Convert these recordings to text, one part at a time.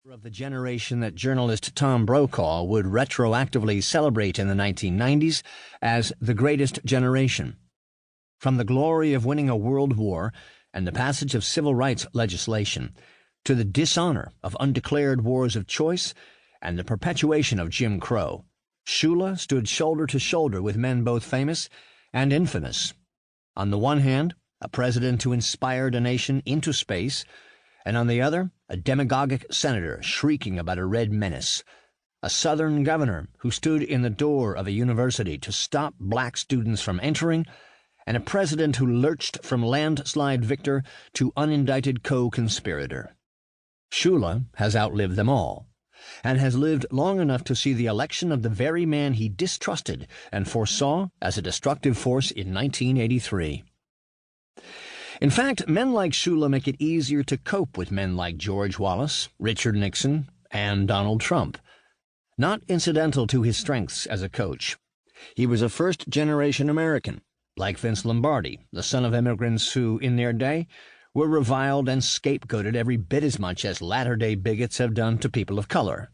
Of the generation that journalist Tom Brokaw would retroactively celebrate in the 1990s as the greatest generation. From the glory of winning a world war and the passage of civil rights legislation to the dishonor of undeclared wars of choice and the perpetuation of Jim Crow, Shula stood shoulder to shoulder with men both famous and infamous. On the one hand, a president who inspired a nation into space, and on the other, a demagogic senator shrieking about a red menace, a Southern governor who stood in the door of a university to stop black students from entering, and a president who lurched from landslide victor to unindicted co-conspirator. Shula has outlived them all, and has lived long enough to see the election of the very man he distrusted and foresaw as a destructive force in 1983. In fact, men like Shula make it easier to cope with men like George Wallace, Richard Nixon, and Donald Trump. Not incidental to his strengths as a coach, he was a first-generation American, like Vince Lombardi, the son of immigrants who, in their day, were reviled and scapegoated every bit as much as latter-day bigots have done to people of color.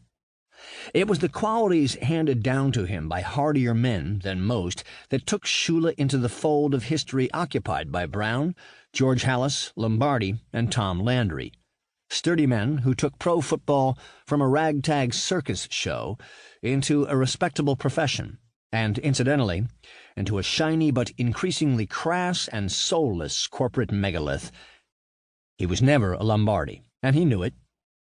It was the qualities handed down to him by hardier men than most that took Shula into the fold of history occupied by Brown, George Halas, Lombardi, and Tom Landry, sturdy men who took pro football from a ragtag circus show into a respectable profession, and, incidentally, into a shiny but increasingly crass and soulless corporate megalith. He was never a Lombardi, and he knew it.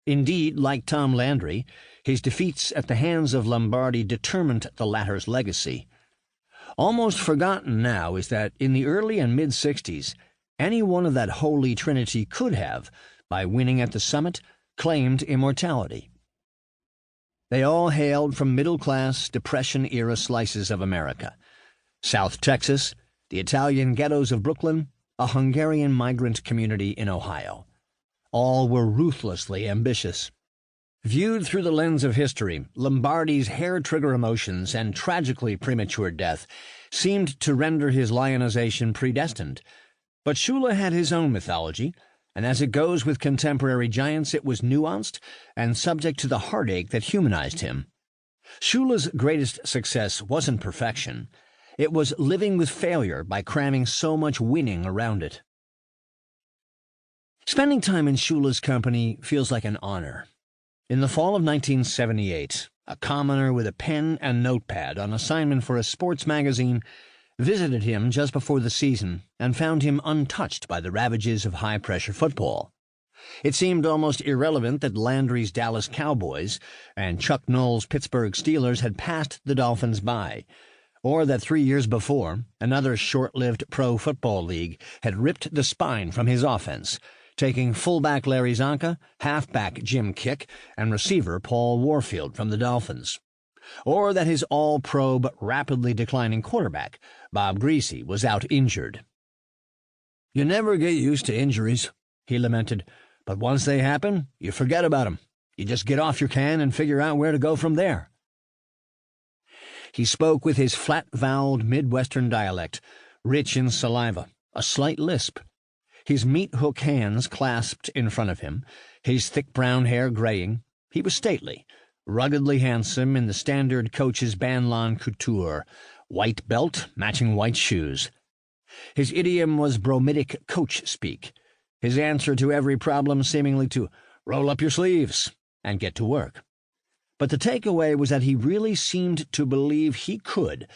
Indeed, like Tom Landry, his defeats at the hands of Lombardi determined the latter's legacy. Almost forgotten now is that in the early and mid-'60s, any one of that holy trinity could have, by winning at the summit, claimed immortality. They all hailed from middle-class, Depression-era slices of America. South Texas, the Italian ghettos of Brooklyn, a Hungarian migrant community in Ohio. All were ruthlessly ambitious. Viewed through the lens of history, Lombardi's hair-trigger emotions and tragically premature death seemed to render his lionization predestined. But Shula had his own mythology, and as it goes with contemporary giants, it was nuanced and subject to the heartache that humanized him. Shula's greatest success wasn't perfection. It was living with failure by cramming so much winning around it. Spending time in Shula's company feels like an honor. In the fall of 1978, a commoner with a pen and notepad on assignment for a sports magazine visited him just before the season and found him untouched by the ravages of high-pressure football. It seemed almost irrelevant that Landry's Dallas Cowboys and Chuck Noll's Pittsburgh Steelers had passed the Dolphins by, or that 3 years before, another short-lived pro football league had ripped the spine from his offense, taking fullback Larry Zonka, halfback Jim Kick, and receiver Paul Warfield from the Dolphins. Or that his all-pro but rapidly declining quarterback, Bob Greasy, was out injured. "You never get used to injuries," he lamented, "but once they happen, you forget about 'em. You just get off your can and figure out where to go from there." He spoke with his flat-voweled Midwestern dialect, rich in saliva, a slight lisp. His meat-hook hands clasped in front of him, his thick brown hair graying. He was stately, ruggedly handsome in the standard coach's banlieue couture, white belt, matching white shoes. His idiom was bromidic coach-speak, his answer to every problem seemingly to roll up your sleeves and get to work. But the takeaway was that he really seemed to believe he could,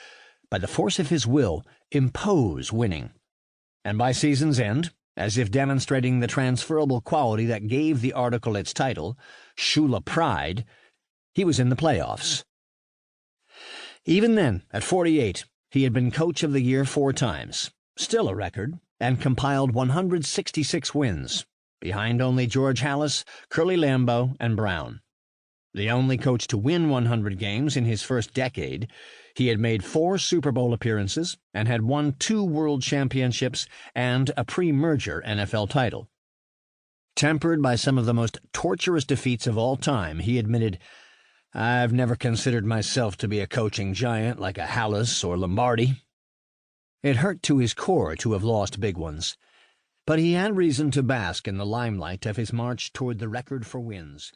by the force of his will, impose winning. And by season's end, as if demonstrating the transferable quality that gave the article its title, Shula Pride, he was in the playoffs. Even then, at 48, he had been Coach of the Year 4 times, still a record, and compiled 166 wins, behind only George Halas, Curly Lambeau, and Brown. The only coach to win 100 games in his first decade, he had made 4 Super Bowl appearances and had won 2 World Championships and a pre-merger NFL title. Tempered by some of the most torturous defeats of all time, he admitted, "I've never considered myself to be a coaching giant like a Halas or Lombardi." It hurt to his core to have lost big ones, but he had reason to bask in the limelight of his march toward the record for wins.